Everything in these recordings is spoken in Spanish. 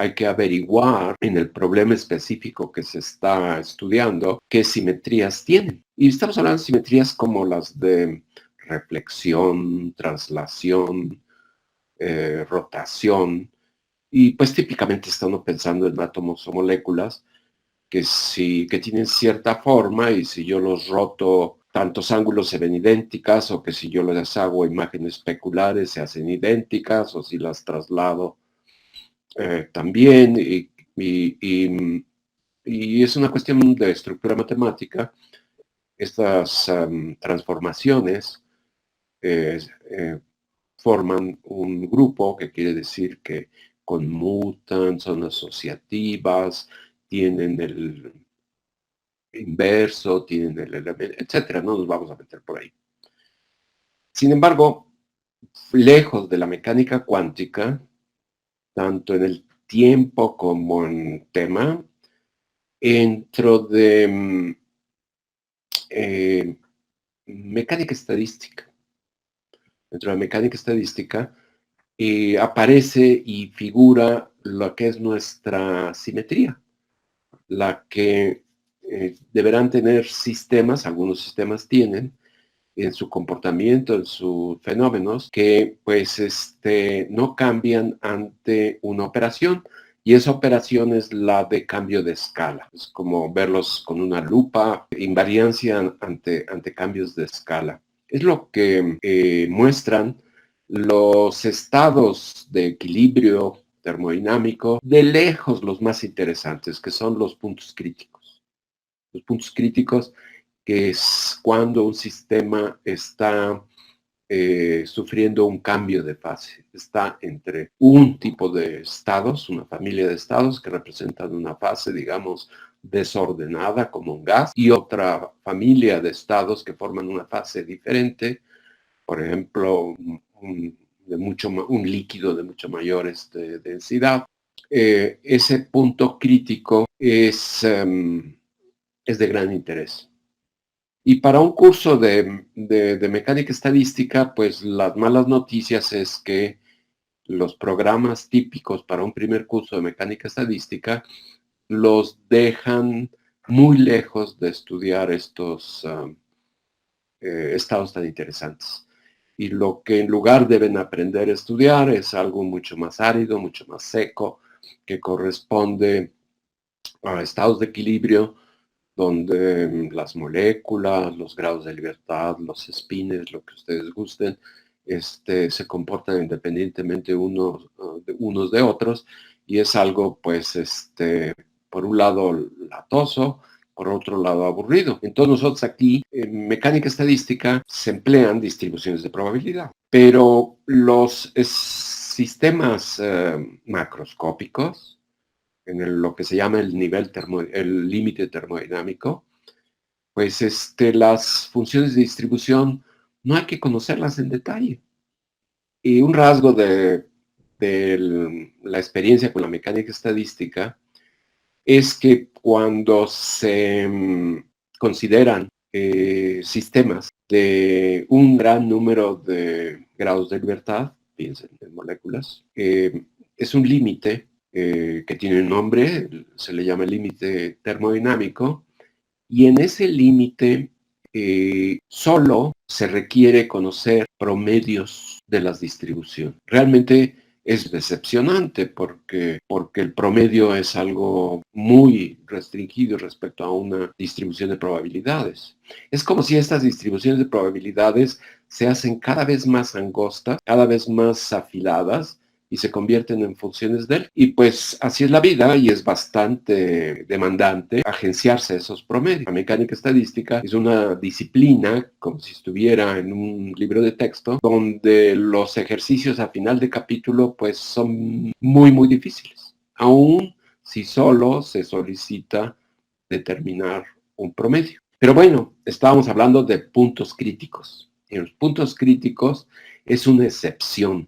hay que averiguar en el problema específico que se está estudiando qué simetrías tienen. Y estamos hablando de simetrías como las de reflexión, traslación, rotación, y pues típicamente estamos pensando en átomos o moléculas que tienen cierta forma, y si yo los roto, tantos ángulos se ven idénticas, o que si yo les hago imágenes especulares se hacen idénticas, o si las traslado también, y es una cuestión de estructura matemática. Estas transformaciones eh, eh, forman un grupo, que quiere decir que conmutan, son asociativas, tienen el inverso, tienen el elemento, etcétera. No nos vamos a meter por ahí. Sin embargo, lejos de la mecánica cuántica, tanto en el tiempo como en tema, dentro de mecánica estadística. Dentro de la mecánica estadística aparece y figura lo que es nuestra simetría, la que deberán tener sistemas, algunos sistemas tienen, en su comportamiento, en sus fenómenos, que pues no cambian ante una operación, y esa operación es la de cambio de escala. Es como verlos con una lupa, invariancia ante cambios de escala. Es lo que muestran los estados de equilibrio termodinámico, de lejos los más interesantes, que son los puntos críticos. Los puntos críticos, que es cuando un sistema está sufriendo un cambio de fase. Está entre un tipo de estados, una familia de estados que representan una fase, digamos, desordenada como un gas, y otra familia de estados que forman una fase diferente, por ejemplo, un líquido de mucho mayor densidad. Ese punto crítico es de gran interés. Y para un curso de mecánica estadística, pues las malas noticias es que los programas típicos para un primer curso de mecánica estadística los dejan muy lejos de estudiar estos estados tan interesantes. Y lo que en lugar deben aprender a estudiar es algo mucho más árido, mucho más seco, que corresponde a estados de equilibrio donde las moléculas, los grados de libertad, los spines, lo que ustedes gusten, se comportan independientemente unos de otros, y es algo, pues, por un lado latoso, por otro lado aburrido. Entonces nosotros aquí, en mecánica estadística, se emplean distribuciones de probabilidad, pero los sistemas macroscópicos, en lo que se llama el límite termodinámico, pues las funciones de distribución no hay que conocerlas en detalle. Y un rasgo de la experiencia con la mecánica estadística es que cuando se consideran sistemas de un gran número de grados de libertad, piensen en moléculas, es un límite que tiene un nombre, se le llama límite termodinámico, y en ese límite solo se requiere conocer promedios de las distribuciones. Realmente es decepcionante porque el promedio es algo muy restringido respecto a una distribución de probabilidades. Es como si estas distribuciones de probabilidades se hacen cada vez más angostas, cada vez más afiladas, y se convierten en funciones de él. Y pues así es la vida, y es bastante demandante agenciarse esos promedios. La mecánica estadística es una disciplina, como si estuviera en un libro de texto, donde los ejercicios a final de capítulo pues son muy difíciles, aun si solo se solicita determinar un promedio. Pero bueno, estábamos hablando de puntos críticos. En los puntos críticos es una excepción.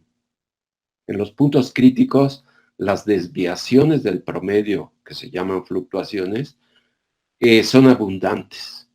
En los puntos críticos, las desviaciones del promedio, que se llaman fluctuaciones, son abundantes.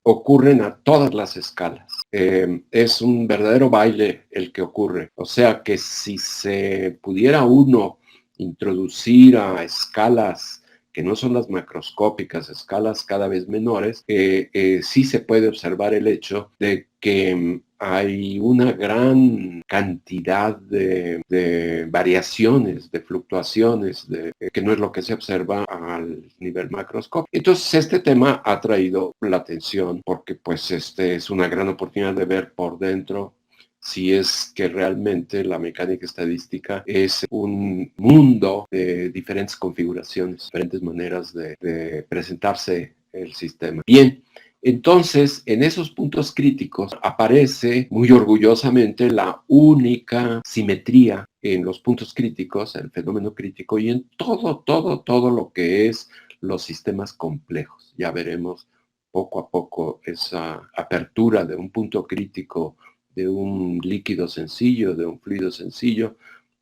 Ocurren a todas las escalas. Es un verdadero baile el que ocurre. O sea que si se pudiera uno introducir a escalas que no son las macroscópicas, escalas cada vez menores, sí se puede observar el hecho de que hay una gran cantidad de variaciones, de fluctuaciones, que no es lo que se observa al nivel macroscópico. Entonces, este tema ha traído la atención porque pues es una gran oportunidad de ver por dentro si es que realmente la mecánica estadística es un mundo de diferentes configuraciones, diferentes maneras de presentarse el sistema. Bien, entonces, en esos puntos críticos aparece muy orgullosamente la única simetría en los puntos críticos, el fenómeno crítico, y en todo lo que es los sistemas complejos. Ya veremos poco a poco esa apertura de un punto crítico de un líquido sencillo, de un fluido sencillo,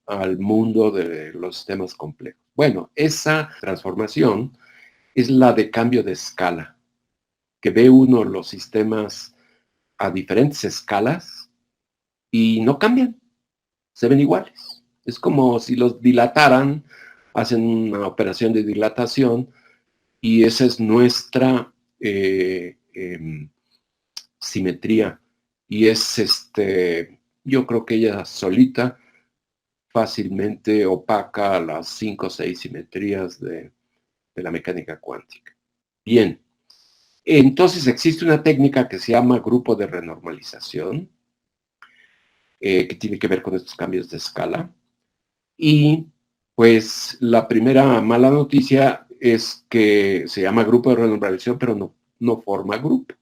al mundo de los sistemas complejos. Bueno, esa transformación es la de cambio de escala, que ve uno los sistemas a diferentes escalas y no cambian, se ven iguales. Es como si los dilataran, hacen una operación de dilatación y esa es nuestra simetría. Y es yo creo que ella solita fácilmente opaca las 5 o 6 simetrías de la mecánica cuántica. Bien, entonces existe una técnica que se llama grupo de renormalización, que tiene que ver con estos cambios de escala. Y pues la primera mala noticia es que se llama grupo de renormalización, pero no forma grupo.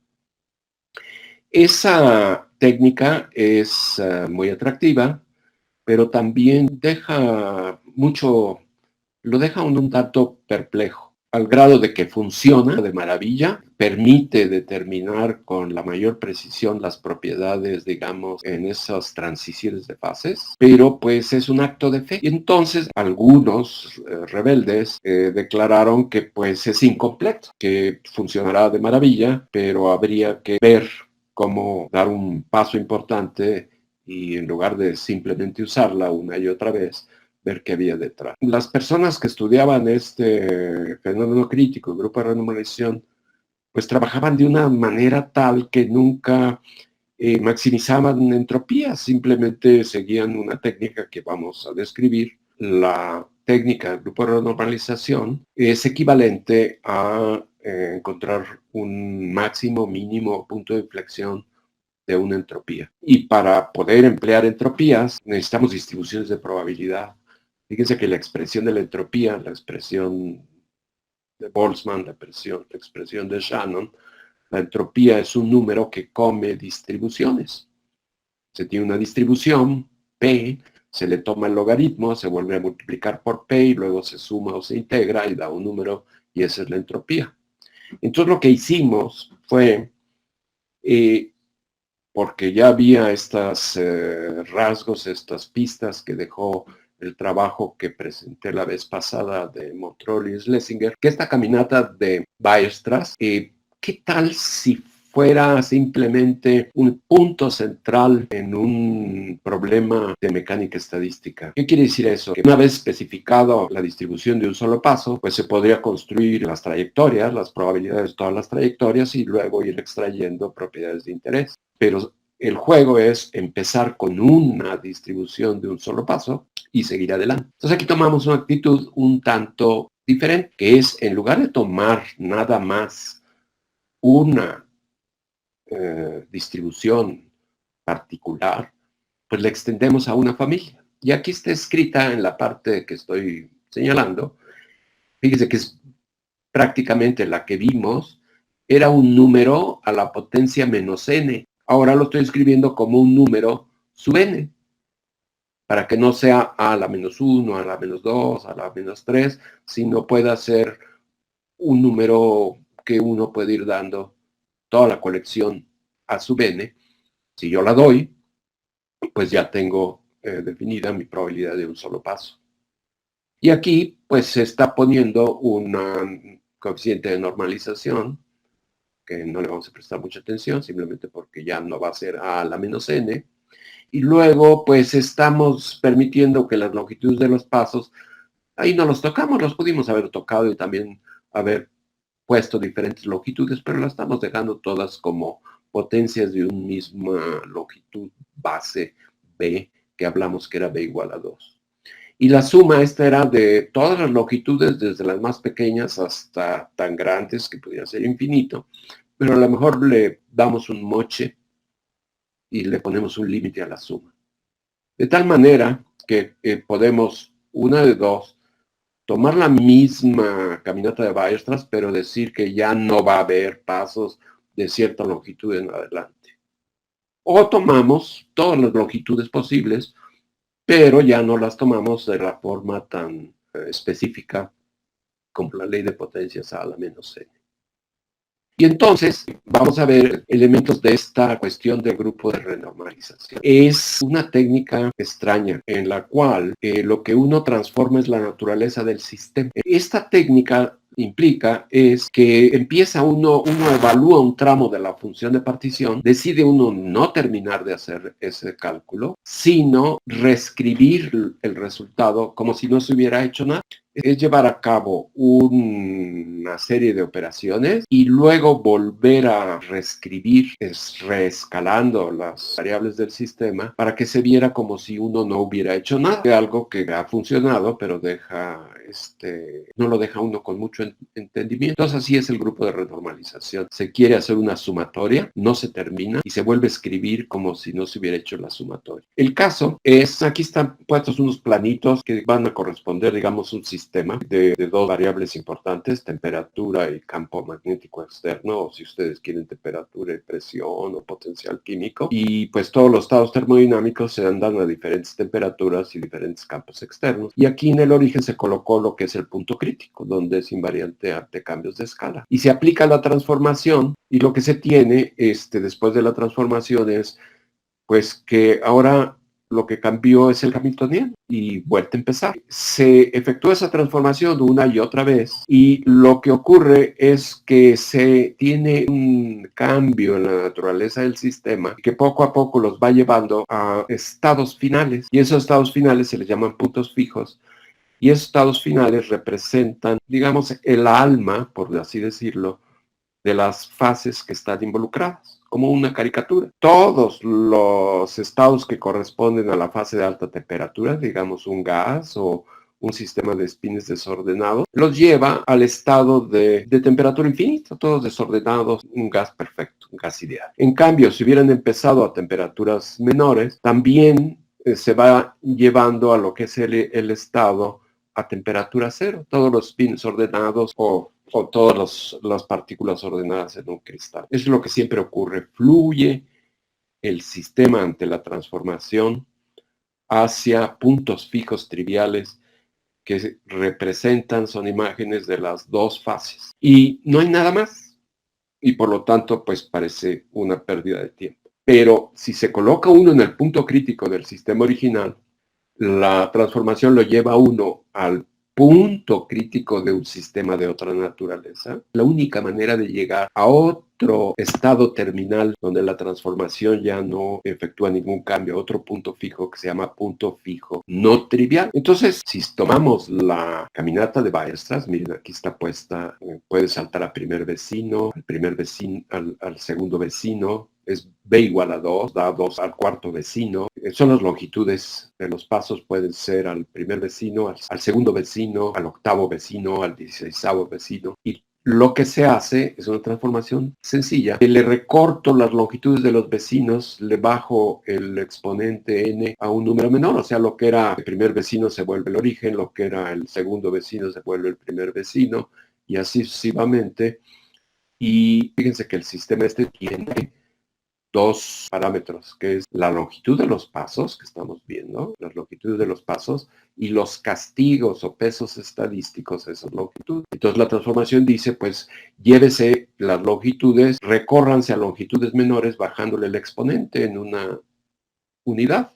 Esa técnica es muy atractiva, pero también lo deja un tanto perplejo, al grado de que funciona de maravilla, permite determinar con la mayor precisión las propiedades, digamos, en esas transiciones de fases, pero pues es un acto de fe. Y entonces algunos rebeldes declararon que pues es incompleto, que funcionará de maravilla, pero habría que ver cómo dar un paso importante y en lugar de simplemente usarla una y otra vez, ver qué había detrás. Las personas que estudiaban este fenómeno crítico, el grupo de renormalización, pues trabajaban de una manera tal que nunca maximizaban entropía, simplemente seguían una técnica que vamos a describir. La técnica del grupo de renormalización es equivalente a encontrar un máximo, mínimo punto de inflexión de una entropía. Y para poder emplear entropías necesitamos distribuciones de probabilidad. Fíjense que la expresión de la entropía, la expresión de Boltzmann, la expresión de Shannon, la entropía es un número que come distribuciones. Se tiene una distribución, P, se le toma el logaritmo, se vuelve a multiplicar por P y luego se suma o se integra y da un número y esa es la entropía. Entonces lo que hicimos fue porque ya había estos rasgos, estas pistas que dejó el trabajo que presenté la vez pasada de Montrol y Schlesinger, que esta caminata de Weierstrass, ¿qué tal si fuera simplemente un punto central en un problema de mecánica estadística? ¿Qué quiere decir eso? Que una vez especificado la distribución de un solo paso, pues se podría construir las trayectorias, las probabilidades de todas las trayectorias y luego ir extrayendo propiedades de interés. Pero el juego es empezar con una distribución de un solo paso y seguir adelante. Entonces aquí tomamos una actitud un tanto diferente, que es en lugar de tomar nada más una distribución particular, pues la extendemos a una familia. Y aquí está escrita en la parte que estoy señalando. Fíjese que es prácticamente la que vimos, era un número a la potencia menos n. Ahora lo estoy escribiendo como un número sub n, para que no sea a la menos 1, a la menos 2, a la menos 3, sino pueda ser un número que uno puede ir dando toda la colección a sub n. Si yo la doy, pues ya tengo definida mi probabilidad de un solo paso. Y aquí, pues se está poniendo un coeficiente de normalización, que no le vamos a prestar mucha atención, simplemente porque ya no va a ser a la menos n. Y luego, pues estamos permitiendo que las longitudes de los pasos Ahí no los tocamos, los pudimos haber tocado y también haber puesto diferentes longitudes, pero las estamos dejando todas como potencias de una misma longitud base B, que hablamos que era B igual a 2. Y la suma esta era de todas las longitudes, desde las más pequeñas hasta tan grandes que podía ser infinito, pero a lo mejor le damos un moche y le ponemos un límite a la suma. De tal manera que podemos, una de dos, tomar la misma caminata de Weierstrass, pero decir que ya no va a haber pasos de cierta longitud en adelante. O tomamos todas las longitudes posibles, pero ya no las tomamos de la forma tan específica como la ley de potencias a la menos n. Y entonces vamos a ver elementos de esta cuestión del grupo de renormalización. Es una técnica extraña en la cual lo que uno transforma es la naturaleza del sistema. Esta técnica implica es que empieza uno evalúa un tramo de la función de partición, decide uno no terminar de hacer ese cálculo, sino reescribir el resultado como si no se hubiera hecho nada. Es llevar a cabo una serie de operaciones y luego volver a reescribir, reescalando las variables del sistema para que se viera como si uno no hubiera hecho nada. De algo que ha funcionado, pero no lo deja uno con mucho entendimiento. Entonces así es el grupo de renormalización. Se quiere hacer una sumatoria, no se termina y se vuelve a escribir como si no se hubiera hecho la sumatoria. El caso es, aquí están puestos unos planitos que van a corresponder, digamos, un sistema de dos variables importantes, temperatura y campo magnético externo, o si ustedes quieren temperatura y presión o potencial químico. Y pues todos los estados termodinámicos se andan a diferentes temperaturas y diferentes campos externos. Y aquí en el origen se colocó lo que es el punto crítico, donde es invariante ante cambios de escala. Y se aplica la transformación y lo que se tiene después de la transformación es pues que ahora lo que cambió es el Hamiltoniano y vuelta a empezar. Se efectúa esa transformación una y otra vez y lo que ocurre es que se tiene un cambio en la naturaleza del sistema que poco a poco los va llevando a estados finales y esos estados finales se les llaman puntos fijos. Y esos estados finales representan, digamos, el alma, por así decirlo, de las fases que están involucradas, como una caricatura. Todos los estados que corresponden a la fase de alta temperatura, digamos un gas o un sistema de espines desordenado, los lleva al estado de temperatura infinita, todos desordenados, un gas perfecto, un gas ideal. En cambio, si hubieran empezado a temperaturas menores, también se va llevando a lo que es el estado a temperatura cero, todos los spins ordenados o todas las partículas ordenadas en un cristal. Es lo que siempre ocurre. Fluye el sistema ante la transformación hacia puntos fijos triviales que representan, son imágenes de las dos fases. Y no hay nada más. Y por lo tanto, pues parece una pérdida de tiempo. Pero si se coloca uno en el punto crítico del sistema original, la transformación lo lleva a uno al punto crítico de un sistema de otra naturaleza. La única manera de llegar a otro estado terminal donde la transformación ya no efectúa ningún cambio, otro punto fijo que se llama punto fijo no trivial. Entonces, si tomamos la caminata de Weierstrass, miren, aquí está puesta, puede saltar al primer vecino, al segundo vecino, es B igual a 2, da 2 al cuarto vecino. Son las longitudes de los pasos, pueden ser al primer vecino, al segundo vecino, al octavo vecino, al 16º vecino. Y lo que se hace es una transformación sencilla. Le recorto las longitudes de los vecinos, le bajo el exponente n a un número menor, o sea, lo que era el primer vecino se vuelve el origen, lo que era el segundo vecino se vuelve el primer vecino, y así sucesivamente. Y fíjense que el sistema tiene dos parámetros, que es la longitud de los pasos que estamos viendo, las longitudes de los pasos y los castigos o pesos estadísticos de esas longitudes. Entonces la transformación dice, pues llévese las longitudes, recórranse a longitudes menores bajándole el exponente en una unidad.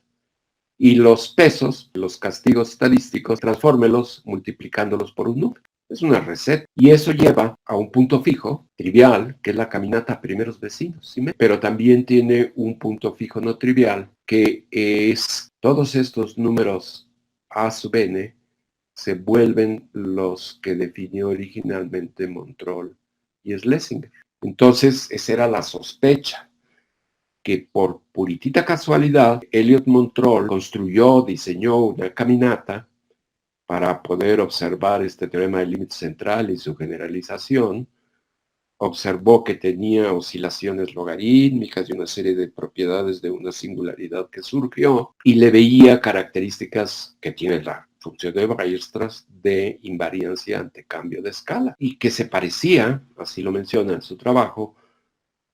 Y los pesos, los castigos estadísticos, transfórmelos multiplicándolos por un número. Es una receta. Y eso lleva a un punto fijo, trivial, que es la caminata a primeros vecinos. ¿Sí? Pero también tiene un punto fijo no trivial, que es todos estos números a sub n se vuelven los que definió originalmente Montrol y Schlesinger. Entonces, esa era la sospecha, que por puritita casualidad, Elliot Montrol construyó, diseñó una caminata para poder observar este teorema del límite central y su generalización. Observó que tenía oscilaciones logarítmicas y una serie de propiedades de una singularidad que surgió y le veía características que tiene la función de Weierstrass de invariancia ante cambio de escala y que se parecía, así lo menciona en su trabajo,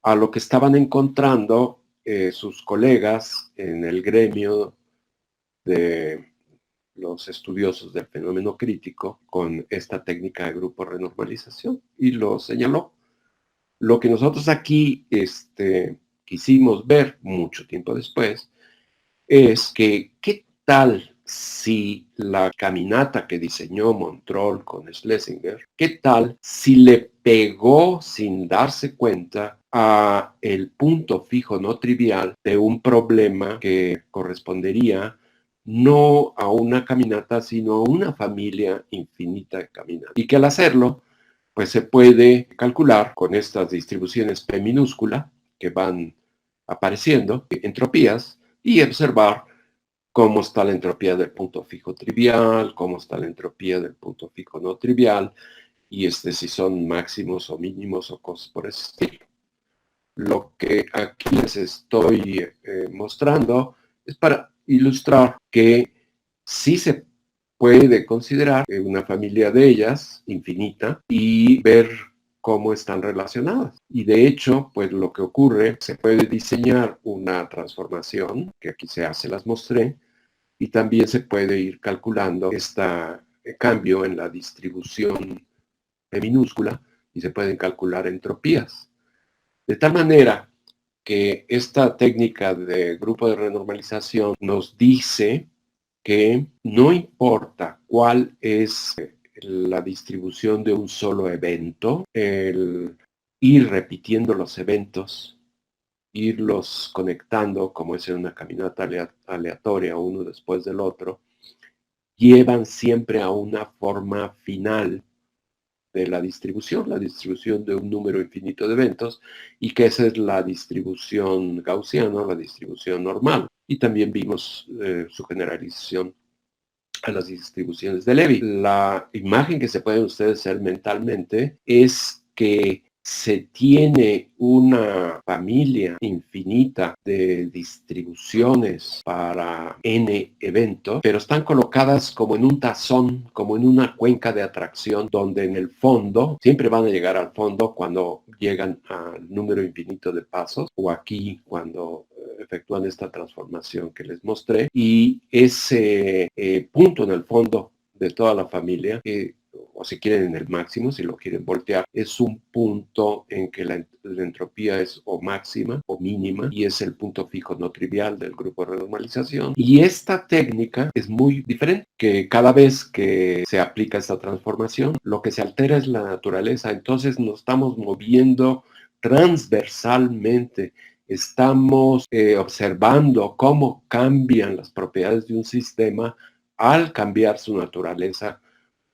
a lo que estaban encontrando sus colegas en el gremio de los estudiosos del fenómeno crítico con esta técnica de grupo renormalización y lo señaló. Lo que nosotros aquí quisimos ver mucho tiempo después es que qué tal si la caminata que diseñó Montrol con Schlesinger, qué tal si le pegó sin darse cuenta a el punto fijo no trivial de un problema que correspondería no a una caminata, sino a una familia infinita de caminatas. Y que al hacerlo, pues se puede calcular con estas distribuciones P minúscula que van apareciendo, entropías, y observar cómo está la entropía del punto fijo trivial, cómo está la entropía del punto fijo no trivial, y si son máximos o mínimos o cosas por ese estilo. Lo que aquí les estoy mostrando es para ilustrar que sí se puede considerar una familia de ellas infinita y ver cómo están relacionadas. Y de hecho, pues lo que ocurre, se puede diseñar una transformación, que aquí se las mostré, y también se puede ir calculando este cambio en la distribución P minúscula y se pueden calcular entropías. De tal manera que esta técnica de grupo de renormalización nos dice que no importa cuál es la distribución de un solo evento, el ir repitiendo los eventos, irlos conectando, como es en una caminata aleatoria, uno después del otro, llevan siempre a una forma final de la distribución de un número infinito de eventos, y que esa es la distribución gaussiana, la distribución normal. Y también vimos su generalización a las distribuciones de Levy. La imagen que se pueden ustedes hacer mentalmente es que se tiene una familia infinita de distribuciones para n eventos, pero están colocadas como en un tazón, como en una cuenca de atracción, donde en el fondo, siempre van a llegar al fondo cuando llegan al número infinito de pasos, o aquí cuando efectúan esta transformación que les mostré, y ese punto en el fondo de toda la familia, o si quieren en el máximo, si lo quieren voltear, es un punto en que la entropía es o máxima o mínima, y es el punto fijo no trivial del grupo de renormalización. Y esta técnica es muy diferente, que cada vez que se aplica esta transformación, lo que se altera es la naturaleza. Entonces nos estamos moviendo transversalmente, estamos observando cómo cambian las propiedades de un sistema al cambiar su naturaleza,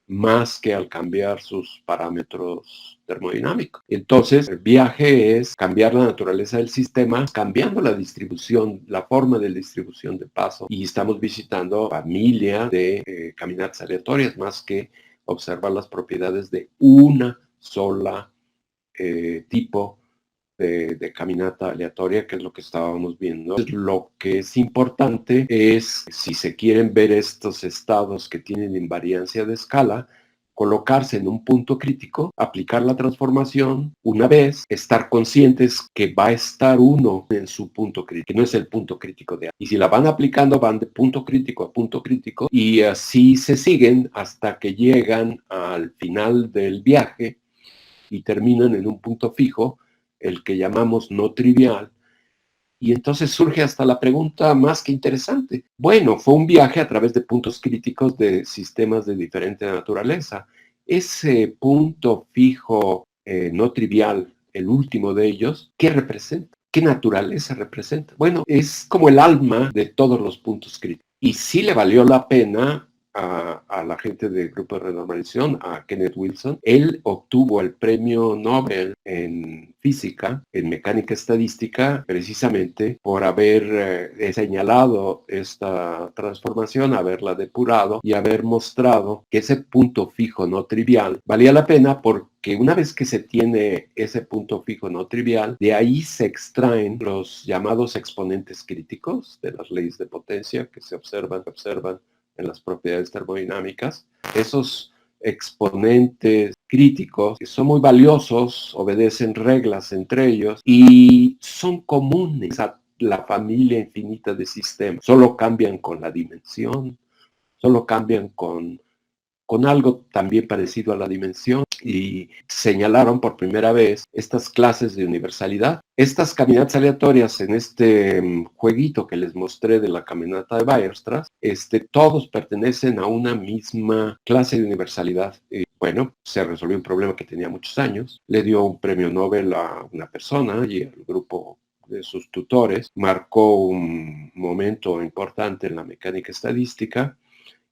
más que al cambiar sus parámetros termodinámicos. Entonces, el viaje es cambiar la naturaleza del sistema, cambiando la distribución, la forma de distribución de paso, y estamos visitando familia de caminatas aleatorias, más que observar las propiedades de una sola tipo de caminata aleatoria, que es lo que estábamos viendo. Lo que es importante es, si se quieren ver estos estados que tienen invariancia de escala, colocarse en un punto crítico, aplicar la transformación una vez, estar conscientes que va a estar uno en su punto crítico, que no es el punto crítico de A. Y si la van aplicando, van de punto crítico a punto crítico, y así se siguen hasta que llegan al final del viaje y terminan en un punto fijo, el que llamamos no trivial. Y entonces surge hasta la pregunta más que interesante. Bueno, fue un viaje a través de puntos críticos de sistemas de diferente naturaleza. Ese punto fijo no trivial, el último de ellos, ¿qué representa? ¿Qué naturaleza representa? Bueno, es como el alma de todos los puntos críticos. Y sí le valió la pena a la gente del grupo de renormalización, a Kenneth Wilson. Él obtuvo el premio Nobel en física, en mecánica estadística, precisamente por haber señalado esta transformación, haberla depurado y haber mostrado que ese punto fijo no trivial valía la pena, porque una vez que se tiene ese punto fijo no trivial, de ahí se extraen los llamados exponentes críticos de las leyes de potencia que se observan en las propiedades termodinámicas. Esos exponentes críticos que son muy valiosos, obedecen reglas entre ellos y son comunes a la familia infinita de sistemas. Solo cambian con la dimensión, solo cambian con algo también parecido a la dimensión, y señalaron por primera vez estas clases de universalidad. Estas caminatas aleatorias en este jueguito que les mostré de la caminata de Weierstrass, todos pertenecen a una misma clase de universalidad. Bueno, se resolvió un problema que tenía muchos años, le dio un premio Nobel a una persona y el grupo de sus tutores marcó un momento importante en la mecánica estadística.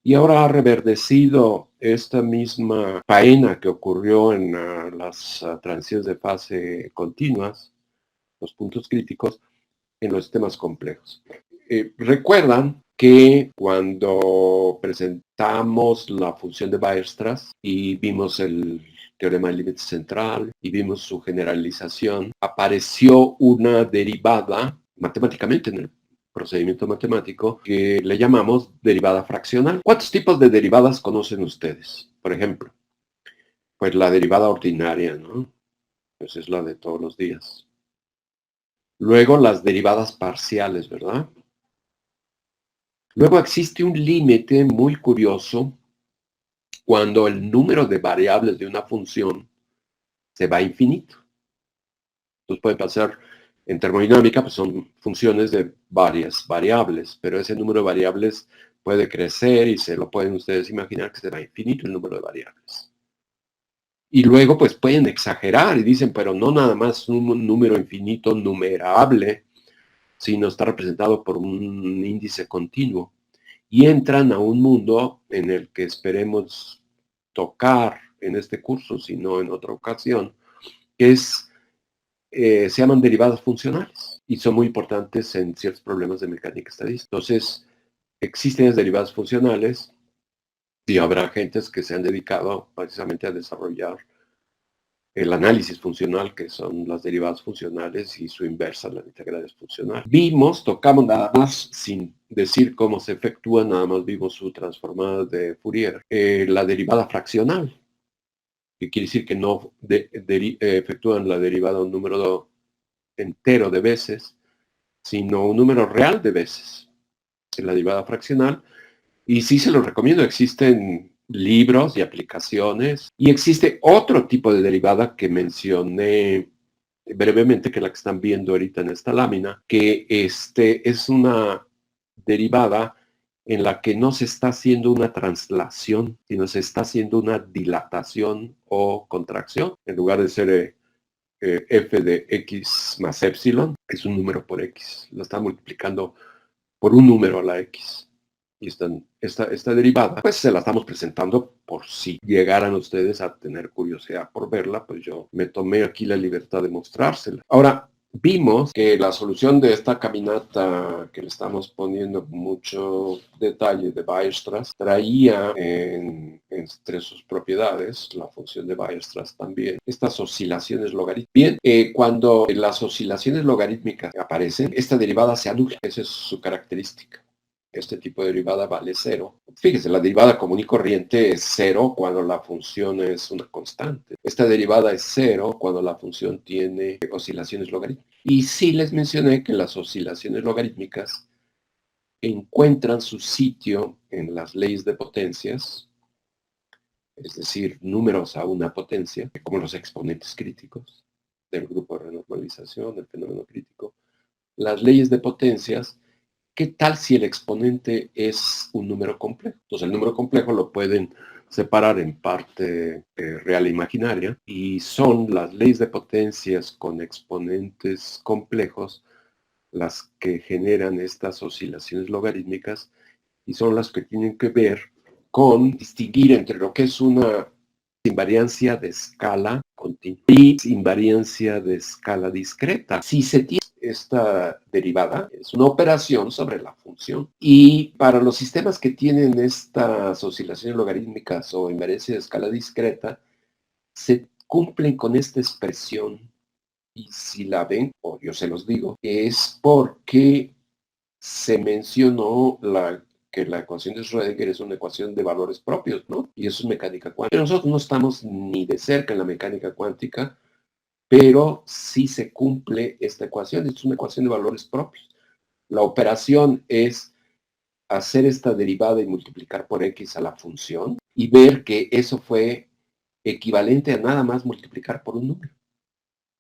Y ahora ha reverdecido esta misma faena que ocurrió en las transiciones de fase continuas, los puntos críticos, en los sistemas complejos. Recuerdan que cuando presentamos la función de Weierstrass y vimos el teorema del límite central y vimos su generalización, apareció una derivada matemáticamente en el procedimiento matemático que le llamamos derivada fraccional. ¿Cuántos tipos de derivadas conocen ustedes? Por ejemplo, pues la derivada ordinaria, ¿no? Pues es la de todos los días. Luego las derivadas parciales, ¿verdad? Luego existe un límite muy curioso cuando el número de variables de una función se va a infinito. Entonces puede pasar en termodinámica, pues son funciones de varias variables, pero ese número de variables puede crecer y se lo pueden ustedes imaginar que será infinito el número de variables. Y luego pues pueden exagerar y dicen, pero no nada más un número infinito numerable, sino está representado por un índice continuo. Y entran a un mundo en el que esperemos tocar en este curso, si no en otra ocasión, que es, se llaman derivadas funcionales y son muy importantes en ciertos problemas de mecánica estadística. Entonces, existen las derivadas funcionales y habrá gentes que se han dedicado precisamente a desarrollar el análisis funcional, que son las derivadas funcionales y su inversa, la integral funcional. Tocamos nada más, sin decir cómo se efectúa, nada más vimos su transformada de Fourier, la derivada fraccional, que quiere decir que no efectúan la derivada un número entero de veces, sino un número real de veces, en la derivada fraccional. Y sí se lo recomiendo, existen libros y aplicaciones. Y existe otro tipo de derivada que mencioné brevemente, que es la que están viendo ahorita en esta lámina, que es una derivada en la que no se está haciendo una translación, sino se está haciendo una dilatación o contracción. En lugar de ser f de x más epsilon, que es un número por x, lo está multiplicando por un número a la x. Y esta derivada, pues se la estamos presentando por si llegaran ustedes a tener curiosidad por verla, pues yo me tomé aquí la libertad de mostrársela. Ahora, vimos que la solución de esta caminata que le estamos poniendo mucho detalle de Weierstrass traía entre sus propiedades, la función de Weierstrass también, estas oscilaciones logarítmicas. Bien, cuando las oscilaciones logarítmicas aparecen, esta derivada se anula, esa es su característica. Este tipo de derivada vale cero. Fíjese, la derivada común y corriente es cero cuando la función es una constante. Esta derivada es cero cuando la función tiene oscilaciones logarítmicas. Y sí les mencioné que las oscilaciones logarítmicas encuentran su sitio en las leyes de potencias, es decir, números a una potencia, como los exponentes críticos del grupo de renormalización, del fenómeno crítico. Las leyes de potencias. ¿Qué tal si el exponente es un número complejo? Entonces el número complejo lo pueden separar en parte real e imaginaria, y son las leyes de potencias con exponentes complejos las que generan estas oscilaciones logarítmicas y son las que tienen que ver con distinguir entre lo que es una invariancia de escala continua y invariancia de escala discreta. Si se tiene esta derivada, es una operación sobre la función. Y para los sistemas que tienen estas oscilaciones logarítmicas o invariancia de escala discreta, se cumplen con esta expresión. Y si la ven, o yo se los digo, es porque se mencionó que la ecuación de Schrödinger es una ecuación de valores propios, ¿no? Y eso es mecánica cuántica. Pero nosotros no estamos ni de cerca en la mecánica cuántica, pero sí se cumple esta ecuación. Es una ecuación de valores propios. La operación es hacer esta derivada y multiplicar por x a la función y ver que eso fue equivalente a nada más multiplicar por un número.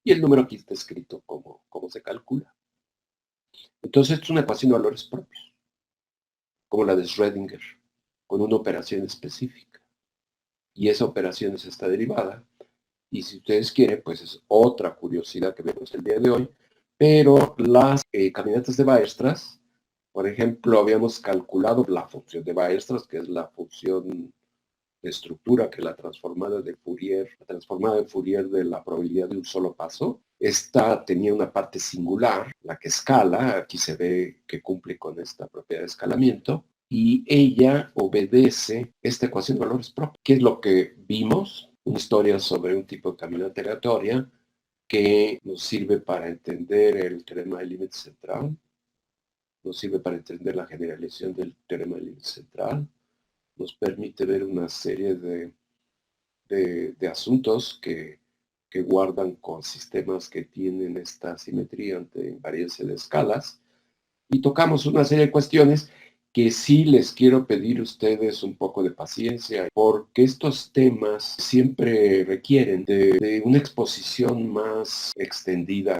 Y el número aquí está escrito como se calcula. Entonces es una ecuación de valores propios, como la de Schrödinger, con una operación específica. Y esa operación es esta derivada. Y si ustedes quieren, pues es otra curiosidad que vemos el día de hoy. Pero las caminatas de Weierstrass, por ejemplo, habíamos calculado la función de Weierstrass, que es la función de estructura, que es la transformada de Fourier de la probabilidad de un solo paso. Esta tenía una parte singular, la que escala, aquí se ve que cumple con esta propiedad de escalamiento, y ella obedece esta ecuación de valores propios. ¿Qué es lo que vimos? Una historia sobre un tipo de caminata aleatoria que nos sirve para entender el teorema del límite central, nos sirve para entender la generalización del teorema del límite central, nos permite ver una serie de asuntos que guardan con sistemas que tienen esta simetría ante invariancia de escalas, y tocamos una serie de cuestiones que sí les quiero pedir a ustedes un poco de paciencia, porque estos temas siempre requieren de una exposición más extendida